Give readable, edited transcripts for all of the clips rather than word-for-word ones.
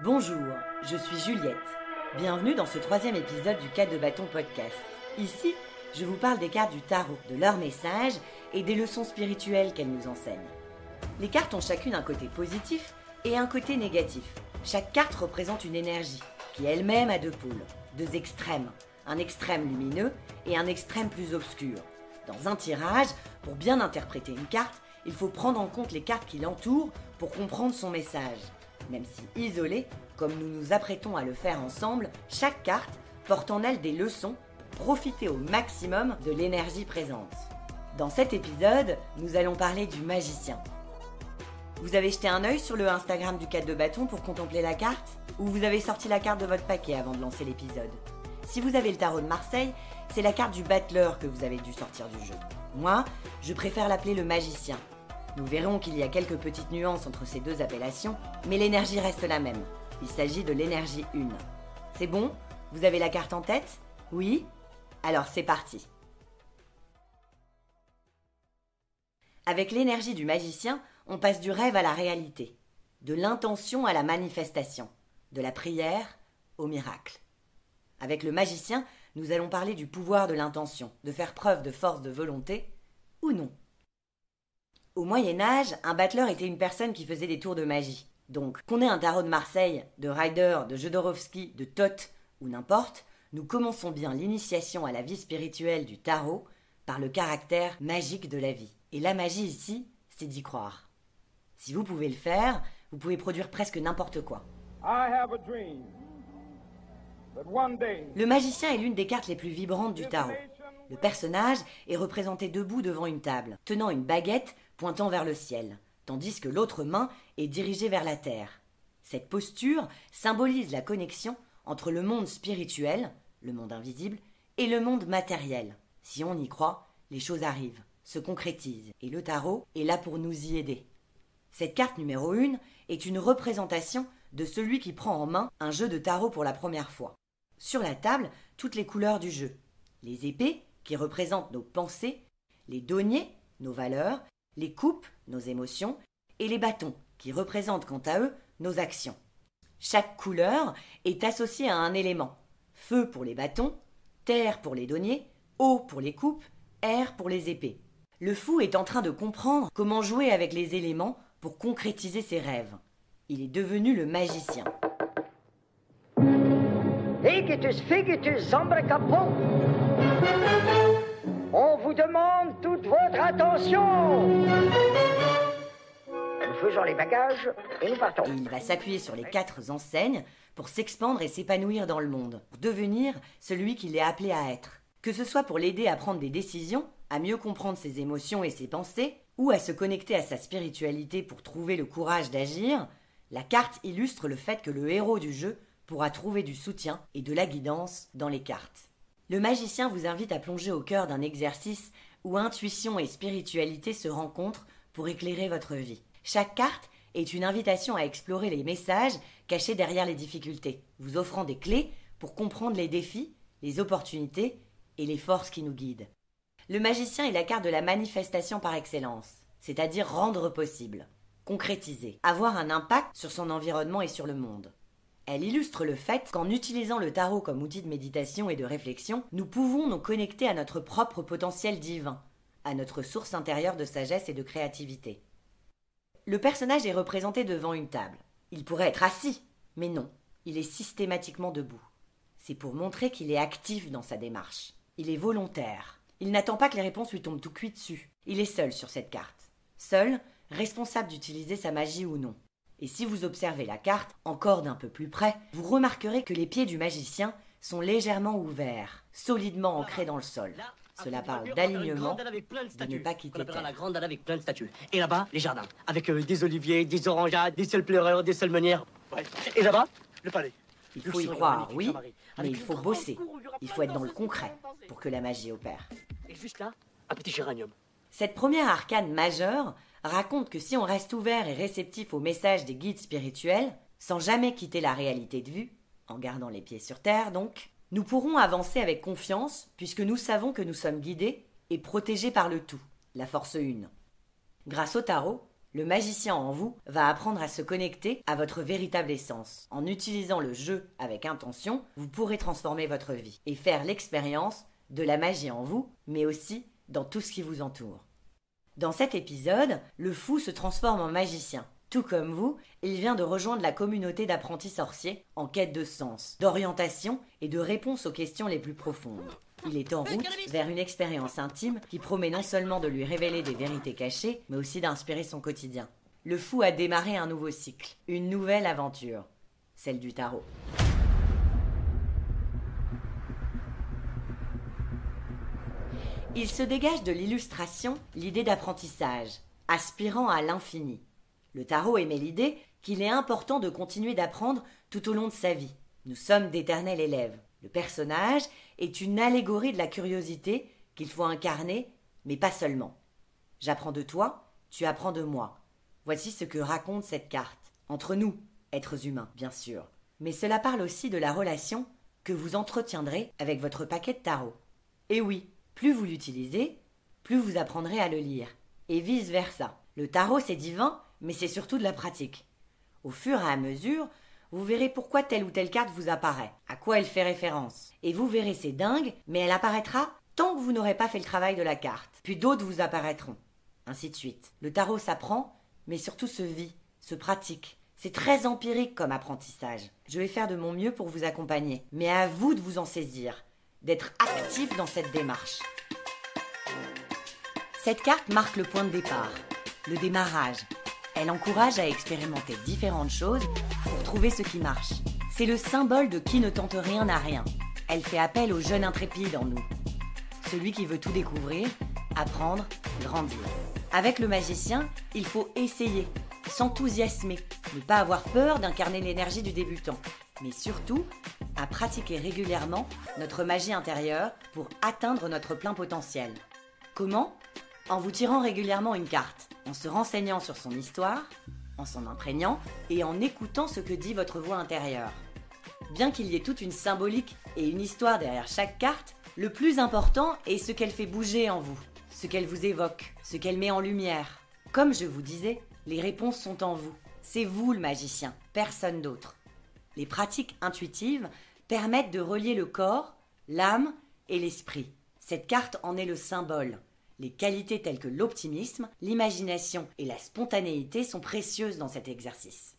Bonjour, je suis Juliette. Bienvenue dans ce 3e épisode du 4 de bâton podcast. Ici, je vous parle des cartes du tarot, de leurs messages et des leçons spirituelles qu'elles nous enseignent. Les cartes ont chacune un côté positif et un côté négatif. Chaque carte représente une énergie qui elle-même a deux pôles, deux extrêmes, un extrême lumineux et un extrême plus obscur. Dans un tirage, pour bien interpréter une carte, il faut prendre en compte les cartes qui l'entourent pour comprendre son message. Même si isolée, comme nous nous apprêtons à le faire ensemble, chaque carte porte en elle des leçons pour profiter au maximum de l'énergie présente. Dans cet épisode, nous allons parler du magicien. Vous avez jeté un œil sur le Instagram du 4 de bâton pour contempler la carte ? Ou vous avez sorti la carte de votre paquet avant de lancer l'épisode ? Si vous avez le tarot de Marseille, c'est la carte du battleur que vous avez dû sortir du jeu. Moi, je préfère l'appeler le magicien. Nous verrons qu'il y a quelques petites nuances entre ces deux appellations, mais l'énergie reste la même. Il s'agit de l'énergie 1. C'est bon ? Vous avez la carte en tête ? Oui ? Alors c'est parti. Avec l'énergie du magicien, on passe du rêve à la réalité, de l'intention à la manifestation, de la prière au miracle. Avec le magicien, nous allons parler du pouvoir de l'intention, de faire preuve de force de volonté ou non. Au Moyen-Âge, un battleur était une personne qui faisait des tours de magie. Donc, qu'on ait un tarot de Marseille, de Rider, de Jodorowsky, de Thoth ou n'importe, nous commençons bien l'initiation à la vie spirituelle du tarot par le caractère magique de la vie. Et la magie ici, c'est d'y croire. Si vous pouvez le faire, vous pouvez produire presque n'importe quoi. Le magicien est l'une des cartes les plus vibrantes du tarot. Le personnage est représenté debout devant une table, tenant une baguette pointant vers le ciel, tandis que l'autre main est dirigée vers la terre. Cette posture symbolise la connexion entre le monde spirituel, le monde invisible, et le monde matériel. Si on y croit, les choses arrivent, se concrétisent, et le tarot est là pour nous y aider. Cette carte numéro 1 est une représentation de celui qui prend en main un jeu de tarot pour la première fois. Sur la table, toutes les couleurs du jeu. Les épées, qui représentent nos pensées, les deniers, nos valeurs, les coupes, nos émotions, et les bâtons, qui représentent quant à eux nos actions. Chaque couleur est associée à un élément. Feu pour les bâtons, terre pour les deniers, eau pour les coupes, air pour les épées. Le fou est en train de comprendre comment jouer avec les éléments pour concrétiser ses rêves. Il est devenu le magicien. Figitus, figitus, zambre capot. On vous demande toute votre attention. Nous faisons les bagages et nous partons. Et il va s'appuyer sur les 4 enseignes pour s'expandre et s'épanouir dans le monde, pour devenir celui qu'il est appelé à être. Que ce soit pour l'aider à prendre des décisions, à mieux comprendre ses émotions et ses pensées, ou à se connecter à sa spiritualité pour trouver le courage d'agir, la carte illustre le fait que le héros du jeu pourra trouver du soutien et de la guidance dans les cartes. Le magicien vous invite à plonger au cœur d'un exercice où intuition et spiritualité se rencontrent pour éclairer votre vie. Chaque carte est une invitation à explorer les messages cachés derrière les difficultés, vous offrant des clés pour comprendre les défis, les opportunités et les forces qui nous guident. Le magicien est la carte de la manifestation par excellence, c'est-à-dire rendre possible, concrétiser, avoir un impact sur son environnement et sur le monde. Elle illustre le fait qu'en utilisant le tarot comme outil de méditation et de réflexion, nous pouvons nous connecter à notre propre potentiel divin, à notre source intérieure de sagesse et de créativité. Le personnage est représenté devant une table. Il pourrait être assis, mais non, il est systématiquement debout. C'est pour montrer qu'il est actif dans sa démarche. Il est volontaire. Il n'attend pas que les réponses lui tombent tout cuit dessus. Il est seul sur cette carte. Seul, responsable d'utiliser sa magie ou non. Et si vous observez la carte, encore d'un peu plus près, vous remarquerez que les pieds du magicien sont légèrement ouverts, solidement ancrés dans le sol. Cela parle d'alignement, de ne pas quitter terre. La grande dalle avec plein de statues. Et là-bas, les jardins, avec des oliviers, des orangeades, des seuls pleureurs, des seules meunières. Ouais. Et là-bas, le palais. Il faut y croire, oui, mais il faut bosser. Il faut être dans le concret pour que la magie opère. Et juste là, un petit géranium. Cette première arcane majeure raconte que si on reste ouvert et réceptif aux messages des guides spirituels, sans jamais quitter la réalité de vue, en gardant les pieds sur terre donc, nous pourrons avancer avec confiance puisque nous savons que nous sommes guidés et protégés par le tout, la force 1. Grâce au tarot, Le magicien en vous va apprendre à se connecter à votre véritable essence. En utilisant le jeu avec intention, vous pourrez transformer votre vie et faire l'expérience de la magie en vous, mais aussi dans tout ce qui vous entoure. Dans cet épisode, le fou se transforme en magicien. Tout comme vous, il vient de rejoindre la communauté d'apprentis sorciers en quête de sens, d'orientation et de réponses aux questions les plus profondes. Il est en route vers une expérience intime qui promet non seulement de lui révéler des vérités cachées, mais aussi d'inspirer son quotidien. Le fou a démarré un nouveau cycle, une nouvelle aventure, celle du tarot. Il se dégage de l'illustration l'idée d'apprentissage, aspirant à l'infini. Le tarot émet l'idée qu'il est important de continuer d'apprendre tout au long de sa vie. Nous sommes d'éternels élèves. Le personnage est une allégorie de la curiosité qu'il faut incarner, mais pas seulement. J'apprends de toi, tu apprends de moi. Voici ce que raconte cette carte. Entre nous, êtres humains, bien sûr. Mais cela parle aussi de la relation que vous entretiendrez avec votre paquet de tarot. Et oui, plus vous l'utilisez, plus vous apprendrez à le lire. Et vice-versa. Le tarot, c'est divin, mais c'est surtout de la pratique. Au fur et à mesure, vous verrez pourquoi telle ou telle carte vous apparaît, à quoi elle fait référence. Et vous verrez, c'est dingue, mais elle apparaîtra tant que vous n'aurez pas fait le travail de la carte. Puis d'autres vous apparaîtront. Ainsi de suite. Le tarot s'apprend, mais surtout se vit, se pratique. C'est très empirique comme apprentissage. Je vais faire de mon mieux pour vous accompagner, mais à vous de vous en saisir, d'être actif dans cette démarche. Cette carte marque le point de départ, le démarrage. Elle encourage à expérimenter différentes choses pour trouver ce qui marche. C'est le symbole de qui ne tente rien n'a rien. Elle fait appel au jeune intrépide en nous. Celui qui veut tout découvrir, apprendre, grandir. Avec le magicien, il faut essayer, s'enthousiasmer, ne pas avoir peur d'incarner l'énergie du débutant, mais surtout à pratiquer régulièrement notre magie intérieure pour atteindre notre plein potentiel. Comment ? En vous tirant régulièrement une carte, en se renseignant sur son histoire, en s'en imprégnant et en écoutant ce que dit votre voix intérieure. Bien qu'il y ait toute une symbolique et une histoire derrière chaque carte, le plus important est ce qu'elle fait bouger en vous, ce qu'elle vous évoque, ce qu'elle met en lumière. Comme je vous disais, les réponses sont en vous. C'est vous le magicien, personne d'autre. Les pratiques intuitives permettent de relier le corps, l'âme et l'esprit. Cette carte en est le symbole. Les qualités telles que l'optimisme, l'imagination et la spontanéité sont précieuses dans cet exercice.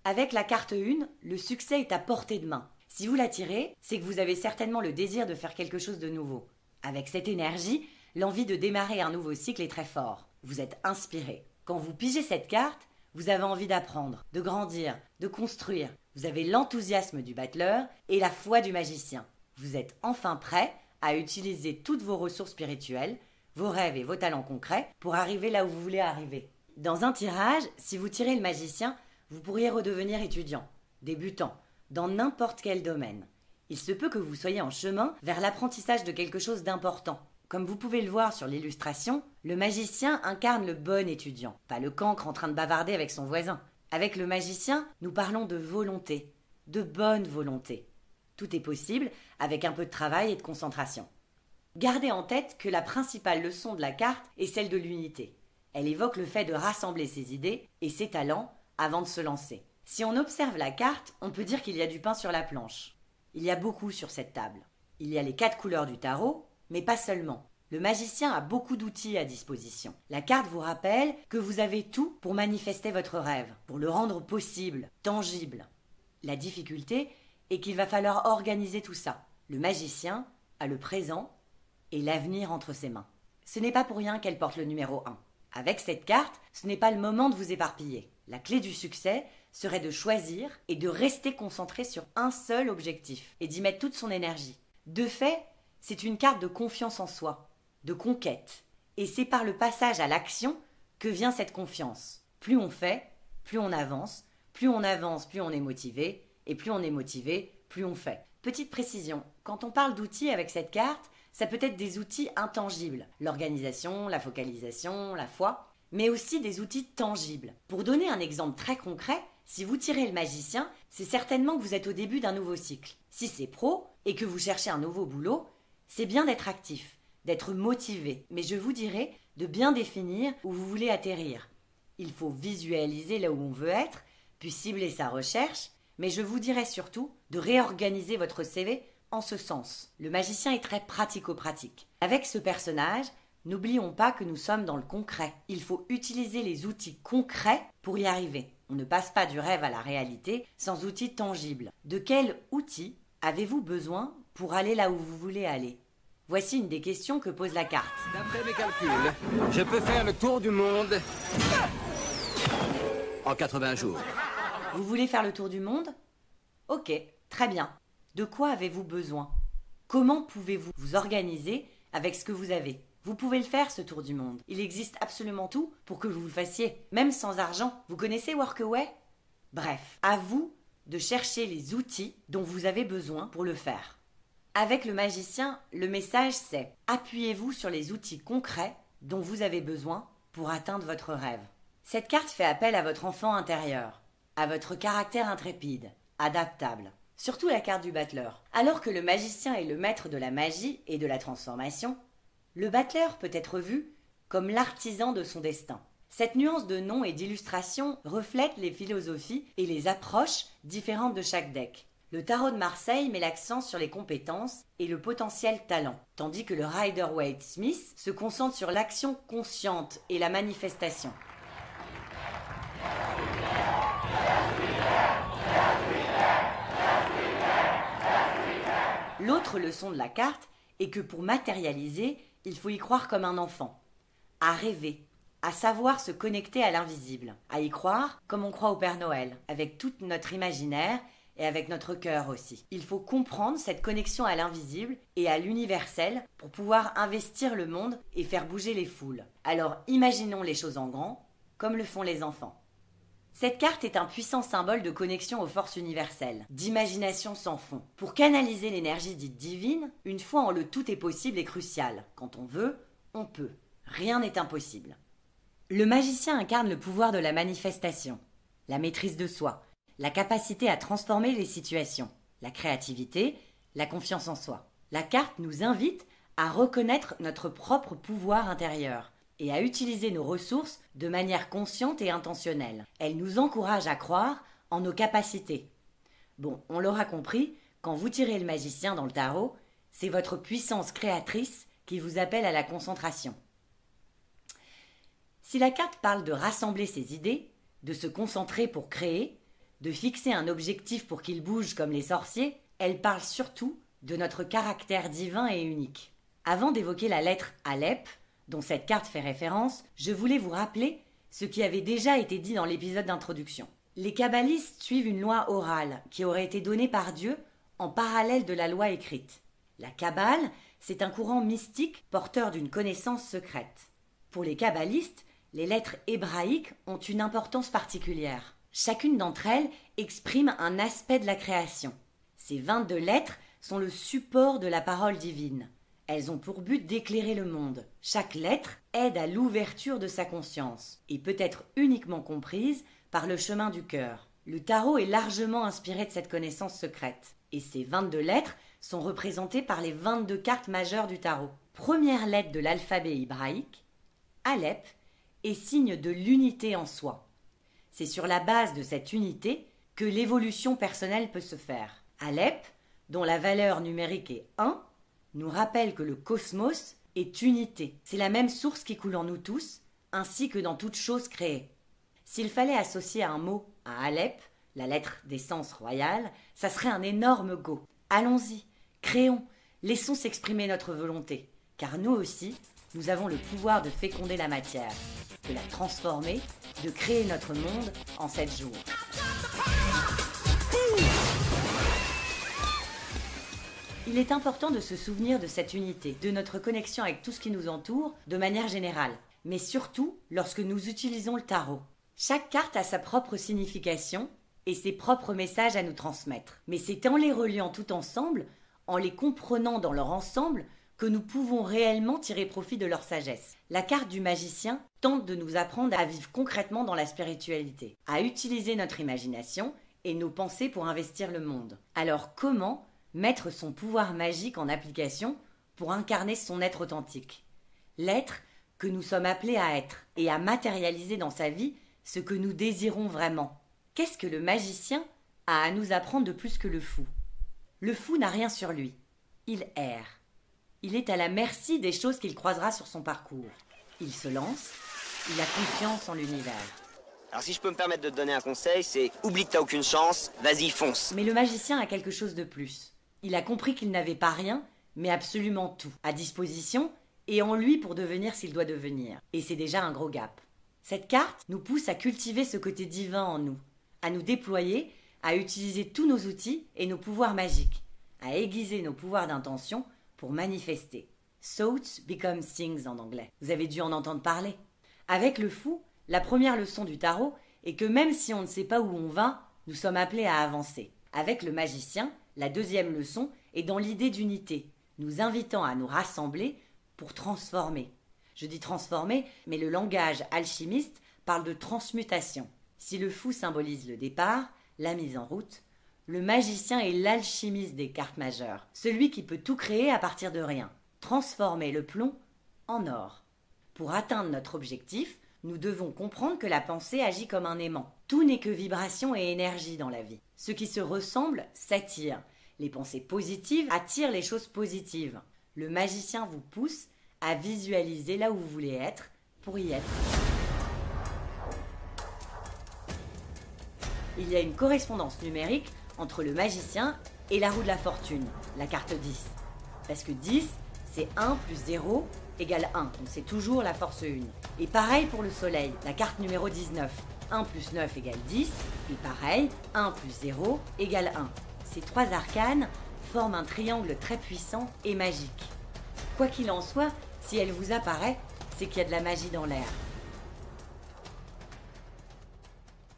Avec la carte 1, le succès est à portée de main. Si vous la tirez, c'est que vous avez certainement le désir de faire quelque chose de nouveau. Avec cette énergie, l'envie de démarrer un nouveau cycle est très fort. Vous êtes inspiré. Quand vous pigez cette carte, vous avez envie d'apprendre, de grandir, de construire. Vous avez l'enthousiasme du battleur et la foi du magicien. Vous êtes enfin prêt à utiliser toutes vos ressources spirituelles, vos rêves et vos talents concrets pour arriver là où vous voulez arriver. Dans un tirage, si vous tirez le magicien, vous pourriez redevenir étudiant, débutant, dans n'importe quel domaine. Il se peut que vous soyez en chemin vers l'apprentissage de quelque chose d'important. Comme vous pouvez le voir sur l'illustration, le magicien incarne le bon étudiant, pas le cancre en train de bavarder avec son voisin. Avec le magicien, nous parlons de volonté, de bonne volonté. Tout est possible avec un peu de travail et de concentration. Gardez en tête que la principale leçon de la carte est celle de l'unité. Elle évoque le fait de rassembler ses idées et ses talents avant de se lancer. Si on observe la carte, on peut dire qu'il y a du pain sur la planche. Il y a beaucoup sur cette table. Il y a les 4 couleurs du tarot, mais pas seulement. Le magicien a beaucoup d'outils à disposition. La carte vous rappelle que vous avez tout pour manifester votre rêve, pour le rendre possible, tangible. La difficulté est qu'il va falloir organiser tout ça. Le magicien a le présent et l'avenir entre ses mains. Ce n'est pas pour rien qu'elle porte le numéro 1. Avec cette carte, ce n'est pas le moment de vous éparpiller. La clé du succès serait de choisir et de rester concentré sur un seul objectif et d'y mettre toute son énergie. De fait, c'est une carte de confiance en soi, de conquête. Et c'est par le passage à l'action que vient cette confiance. Plus on fait, plus on avance, plus on avance, plus on est motivé, et plus on est motivé, plus on fait. Petite précision, quand on parle d'outils avec cette carte, ça peut être des outils intangibles, l'organisation, la focalisation, la foi, mais aussi des outils tangibles. Pour donner un exemple très concret, si vous tirez le magicien, c'est certainement que vous êtes au début d'un nouveau cycle. Si c'est pro et que vous cherchez un nouveau boulot, c'est bien d'être actif, d'être motivé, mais je vous dirais de bien définir où vous voulez atterrir. Il faut visualiser là où on veut être, puis cibler sa recherche, mais je vous dirais surtout de réorganiser votre CV en ce sens. Le magicien est très pratico-pratique. Avec ce personnage, n'oublions pas que nous sommes dans le concret. Il faut utiliser les outils concrets pour y arriver. On ne passe pas du rêve à la réalité sans outils tangibles. De quels outils avez-vous besoin pour aller là où vous voulez aller? Voici une des questions que pose la carte. D'après mes calculs, je peux faire le tour du monde en 80 jours. Vous voulez faire le tour du monde? Ok, très bien. De quoi avez-vous besoin? Comment pouvez-vous vous organiser avec ce que vous avez? Vous pouvez le faire, ce tour du monde. Il existe absolument tout pour que vous le fassiez, même sans argent. Vous connaissez Workaway? Bref, à vous de chercher les outils dont vous avez besoin pour le faire. Avec le magicien, le message c'est « Appuyez-vous sur les outils concrets dont vous avez besoin pour atteindre votre rêve ». Cette carte fait appel à votre enfant intérieur, à votre caractère intrépide, adaptable. Surtout la carte du battleur. Alors que le magicien est le maître de la magie et de la transformation, le battleur peut être vu comme l'artisan de son destin. Cette nuance de nom et d'illustration reflète les philosophies et les approches différentes de chaque deck. Le tarot de Marseille met l'accent sur les compétences et le potentiel talent, tandis que le Rider-Waite-Smith se concentre sur l'action consciente et la manifestation. L'autre leçon de la carte est que pour matérialiser, il faut y croire comme un enfant, à rêver, à savoir se connecter à l'invisible, à y croire comme on croit au Père Noël, avec tout notre imaginaire et avec notre cœur aussi. Il faut comprendre cette connexion à l'invisible et à l'universel pour pouvoir investir le monde et faire bouger les foules. Alors imaginons les choses en grand, comme le font les enfants. Cette carte est un puissant symbole de connexion aux forces universelles, d'imagination sans fond. Pour canaliser l'énergie dite divine, une foi en le tout est possible est cruciale. Quand on veut, on peut. Rien n'est impossible. Le magicien incarne le pouvoir de la manifestation, la maîtrise de soi, la capacité à transformer les situations, la créativité, la confiance en soi. La carte nous invite à reconnaître notre propre pouvoir intérieur et à utiliser nos ressources de manière consciente et intentionnelle. Elle nous encourage à croire en nos capacités. Bon, on l'aura compris, quand vous tirez le magicien dans le tarot, c'est votre puissance créatrice qui vous appelle à la concentration. Si la carte parle de rassembler ses idées, de se concentrer pour créer, de fixer un objectif pour qu'il bouge comme les sorciers, elle parle surtout de notre caractère divin et unique. Avant d'évoquer la lettre Alep, dont cette carte fait référence, je voulais vous rappeler ce qui avait déjà été dit dans l'épisode d'introduction. Les kabbalistes suivent une loi orale qui aurait été donnée par Dieu en parallèle de la loi écrite. La Kabbale, c'est un courant mystique porteur d'une connaissance secrète. Pour les kabbalistes, les lettres hébraïques ont une importance particulière. Chacune d'entre elles exprime un aspect de la création. Ces 22 lettres sont le support de la parole divine. Elles ont pour but d'éclairer le monde. Chaque lettre aide à l'ouverture de sa conscience et peut être uniquement comprise par le chemin du cœur. Le tarot est largement inspiré de cette connaissance secrète. Et ces 22 lettres sont représentées par les 22 cartes majeures du tarot. Première lettre de l'alphabet hébraïque, Alep est signe de l'unité en soi. C'est sur la base de cette unité que l'évolution personnelle peut se faire. Alep, dont la valeur numérique est 1, nous rappelle que le cosmos est unité. C'est la même source qui coule en nous tous, ainsi que dans toute chose créée. S'il fallait associer un mot à Alep, la lettre d'essence royale, ça serait un énorme go. Allons-y, créons, laissons s'exprimer notre volonté, car nous aussi, nous avons le pouvoir de féconder la matière, de la transformer, de créer notre monde en 7 jours. Il est important de se souvenir de cette unité, de notre connexion avec tout ce qui nous entoure de manière générale, mais surtout lorsque nous utilisons le tarot. Chaque carte a sa propre signification et ses propres messages à nous transmettre. Mais c'est en les reliant tout ensemble, en les comprenant dans leur ensemble, que nous pouvons réellement tirer profit de leur sagesse. La carte du magicien tente de nous apprendre à vivre concrètement dans la spiritualité, à utiliser notre imagination et nos pensées pour investir le monde. Alors comment mettre son pouvoir magique en application pour incarner son être authentique? L'être que nous sommes appelés à être et à matérialiser dans sa vie ce que nous désirons vraiment. Qu'est-ce que le magicien a à nous apprendre de plus que le fou? Le fou n'a rien sur lui. Il erre. Il est à la merci des choses qu'il croisera sur son parcours. Il se lance, il a confiance en l'univers. Alors si je peux me permettre de te donner un conseil, c'est oublie que t'as aucune chance, vas-y fonce. Mais le magicien a quelque chose de plus. Il a compris qu'il n'avait pas rien, mais absolument tout, à disposition et en lui pour devenir s'il doit devenir. Et c'est déjà un gros gap. Cette carte nous pousse à cultiver ce côté divin en nous, à nous déployer, à utiliser tous nos outils et nos pouvoirs magiques, à aiguiser nos pouvoirs d'intention pour manifester. Thoughts become things en anglais. Vous avez dû en entendre parler. Avec le fou, la première leçon du tarot est que même si on ne sait pas où on va, nous sommes appelés à avancer. Avec le magicien, la deuxième leçon est dans l'idée d'unité, nous invitant à nous rassembler pour transformer. Je dis transformer, mais le langage alchimiste parle de transmutation. Si le fou symbolise le départ, la mise en route, le magicien est l'alchimiste des cartes majeures, celui qui peut tout créer à partir de rien, transformer le plomb en or. Pour atteindre notre objectif, nous devons comprendre que la pensée agit comme un aimant. Tout n'est que vibration et énergie dans la vie. Ce qui se ressemble s'attire. Les pensées positives attirent les choses positives. Le magicien vous pousse à visualiser là où vous voulez être pour y être. Il y a une correspondance numérique entre le magicien et la roue de la fortune, la carte 10. Parce que 10, c'est 1 plus 0 égale 1, donc c'est toujours la force 1. Et pareil pour le soleil, la carte numéro 19. 1 plus 9 égale 10, et pareil, 1 plus 0 égale 1. Ces trois arcanes forment un triangle très puissant et magique. Quoi qu'il en soit, si elle vous apparaît, c'est qu'il y a de la magie dans l'air.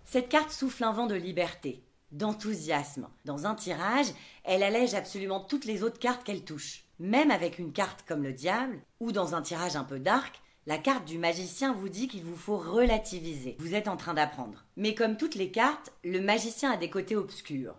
Cette carte souffle un vent de liberté, d'enthousiasme. Dans un tirage, elle allège absolument toutes les autres cartes qu'elle touche. Même avec une carte comme le diable, ou dans un tirage un peu dark, la carte du magicien vous dit qu'il vous faut relativiser. Vous êtes en train d'apprendre. Mais comme toutes les cartes, le magicien a des côtés obscurs.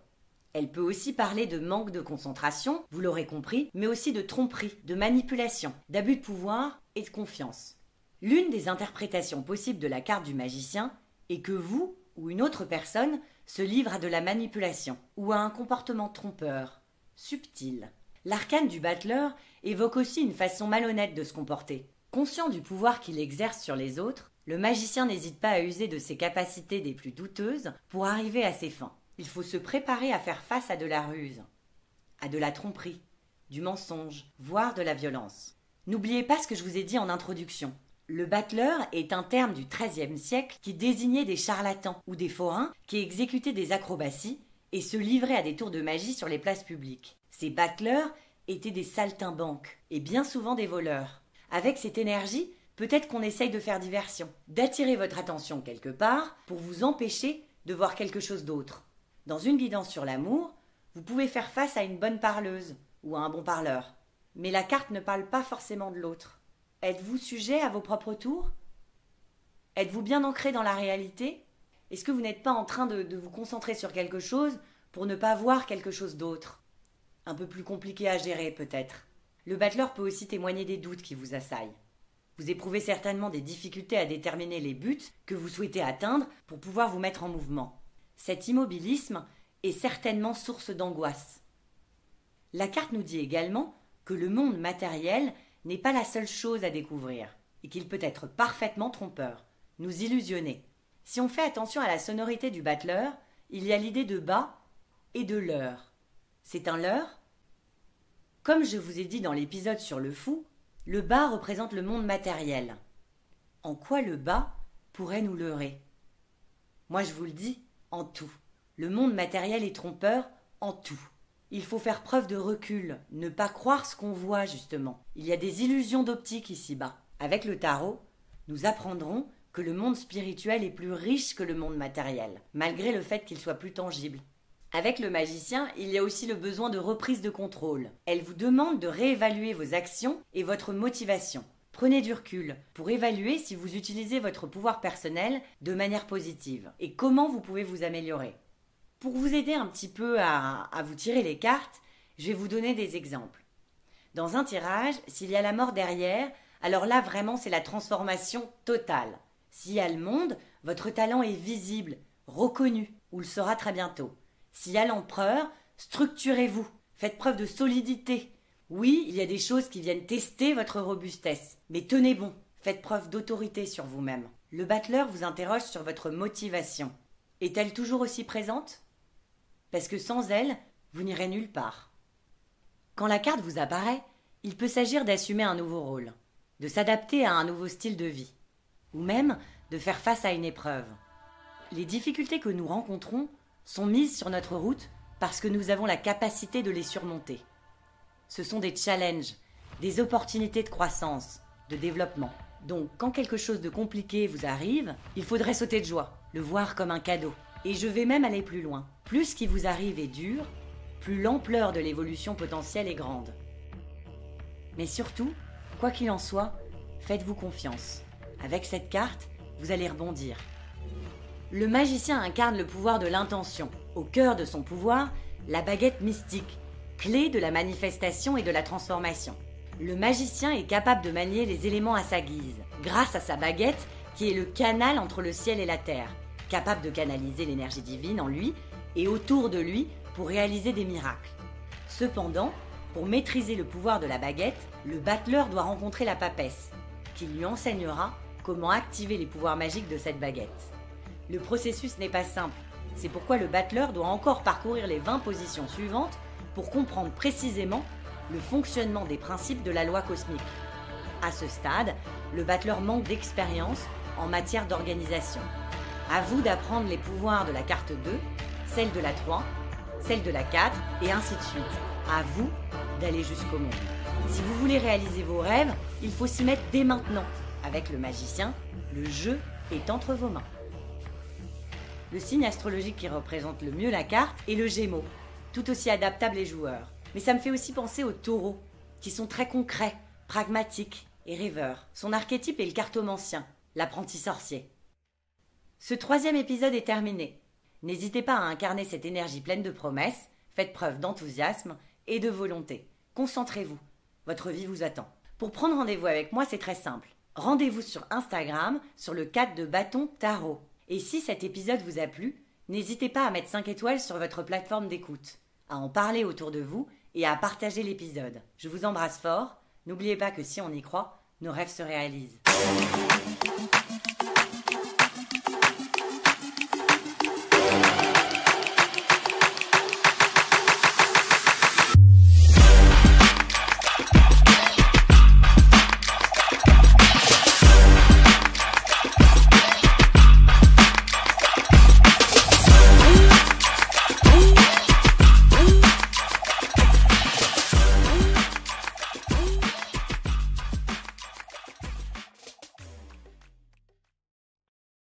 Elle peut aussi parler de manque de concentration, vous l'aurez compris, mais aussi de tromperie, de manipulation, d'abus de pouvoir et de confiance. L'une des interprétations possibles de la carte du magicien est que vous, ou une autre personne, se livre à de la manipulation, ou à un comportement trompeur, subtil. L'arcane du battleur évoque aussi une façon malhonnête de se comporter. Conscient du pouvoir qu'il exerce sur les autres, le magicien n'hésite pas à user de ses capacités des plus douteuses pour arriver à ses fins. Il faut se préparer à faire face à de la ruse, à de la tromperie, du mensonge, voire de la violence. N'oubliez pas ce que je vous ai dit en introduction. Le battleur est un terme du XIIIe siècle qui désignait des charlatans ou des forains qui exécutaient des acrobaties et se livraient à des tours de magie sur les places publiques. Ces battleurs étaient des saltimbanques et bien souvent des voleurs. Avec cette énergie, peut-être qu'on essaye de faire diversion, d'attirer votre attention quelque part pour vous empêcher de voir quelque chose d'autre. Dans une guidance sur l'amour, vous pouvez faire face à une bonne parleuse ou à un bon parleur. Mais la carte ne parle pas forcément de l'autre. Êtes-vous sujet à vos propres tours? Êtes-vous bien ancré dans la réalité? Est-ce que vous n'êtes pas en train de vous concentrer sur quelque chose pour ne pas voir quelque chose d'autre? Un peu plus compliqué à gérer peut-être. Le battleur peut aussi témoigner des doutes qui vous assaillent. Vous éprouvez certainement des difficultés à déterminer les buts que vous souhaitez atteindre pour pouvoir vous mettre en mouvement. Cet immobilisme est certainement source d'angoisse. La carte nous dit également que le monde matériel n'est pas la seule chose à découvrir et qu'il peut être parfaitement trompeur, nous illusionner. Si on fait attention à la sonorité du battleur, il y a l'idée de bas et de leurre. C'est un leurre? Comme je vous ai dit dans l'épisode sur le fou, le bas représente le monde matériel. En quoi le bas pourrait nous leurrer? Moi je vous le dis, en tout. Le monde matériel est trompeur en tout. Il faut faire preuve de recul, ne pas croire ce qu'on voit justement. Il y a des illusions d'optique ici-bas. Avec le tarot, nous apprendrons que le monde spirituel est plus riche que le monde matériel, malgré le fait qu'il soit plus tangible. Avec le magicien, il y a aussi le besoin de reprise de contrôle. Elle vous demande de réévaluer vos actions et votre motivation. Prenez du recul pour évaluer si vous utilisez votre pouvoir personnel de manière positive et comment vous pouvez vous améliorer. Pour vous aider un petit peu à vous tirer les cartes, je vais vous donner des exemples. Dans un tirage, s'il y a la mort derrière, alors là vraiment c'est la transformation totale. S'il y a le monde, votre talent est visible, reconnu, ou le sera très bientôt. S'il y a l'empereur, structurez-vous, faites preuve de solidité. Oui, il y a des choses qui viennent tester votre robustesse, mais tenez bon, faites preuve d'autorité sur vous-même. Le battleur vous interroge sur votre motivation. Est-elle toujours aussi présente ? Parce que sans elle, vous n'irez nulle part. Quand la carte vous apparaît, il peut s'agir d'assumer un nouveau rôle, de s'adapter à un nouveau style de vie, ou même de faire face à une épreuve. Les difficultés que nous rencontrons sont mises sur notre route parce que nous avons la capacité de les surmonter. Ce sont des challenges, des opportunités de croissance, de développement. Donc, quand quelque chose de compliqué vous arrive, il faudrait sauter de joie, le voir comme un cadeau. Et je vais même aller plus loin. Plus ce qui vous arrive est dur, plus l'ampleur de l'évolution potentielle est grande. Mais surtout, quoi qu'il en soit, faites-vous confiance. Avec cette carte, vous allez rebondir. Le magicien incarne le pouvoir de l'intention. Au cœur de son pouvoir, la baguette mystique, clé de la manifestation et de la transformation. Le magicien est capable de manier les éléments à sa guise, grâce à sa baguette qui est le canal entre le ciel et la terre, capable de canaliser l'énergie divine en lui et autour de lui pour réaliser des miracles. Cependant, pour maîtriser le pouvoir de la baguette, le battleur doit rencontrer la papesse, qui lui enseignera comment activer les pouvoirs magiques de cette baguette. Le processus n'est pas simple, c'est pourquoi le battleur doit encore parcourir les 20 positions suivantes pour comprendre précisément le fonctionnement des principes de la loi cosmique. À ce stade, le battleur manque d'expérience en matière d'organisation. À vous d'apprendre les pouvoirs de la carte 2, celle de la 3, celle de la 4 et ainsi de suite. À vous d'aller jusqu'au monde. Si vous voulez réaliser vos rêves, il faut s'y mettre dès maintenant. Avec le magicien, le jeu est entre vos mains. Le signe astrologique qui représente le mieux la carte est le Gémeaux, tout aussi adaptable les joueurs. Mais ça me fait aussi penser aux taureaux, qui sont très concrets, pragmatiques et rêveurs. Son archétype est le cartomancien, l'apprenti sorcier. Ce 3e épisode est terminé. N'hésitez pas à incarner cette énergie pleine de promesses, faites preuve d'enthousiasme et de volonté. Concentrez-vous, votre vie vous attend. Pour prendre rendez-vous avec moi, c'est très simple. Rendez-vous sur Instagram, sur le 4 de bâton tarot. Et si cet épisode vous a plu, n'hésitez pas à mettre 5 étoiles sur votre plateforme d'écoute, à en parler autour de vous et à partager l'épisode. Je vous embrasse fort. N'oubliez pas que si on y croit, nos rêves se réalisent.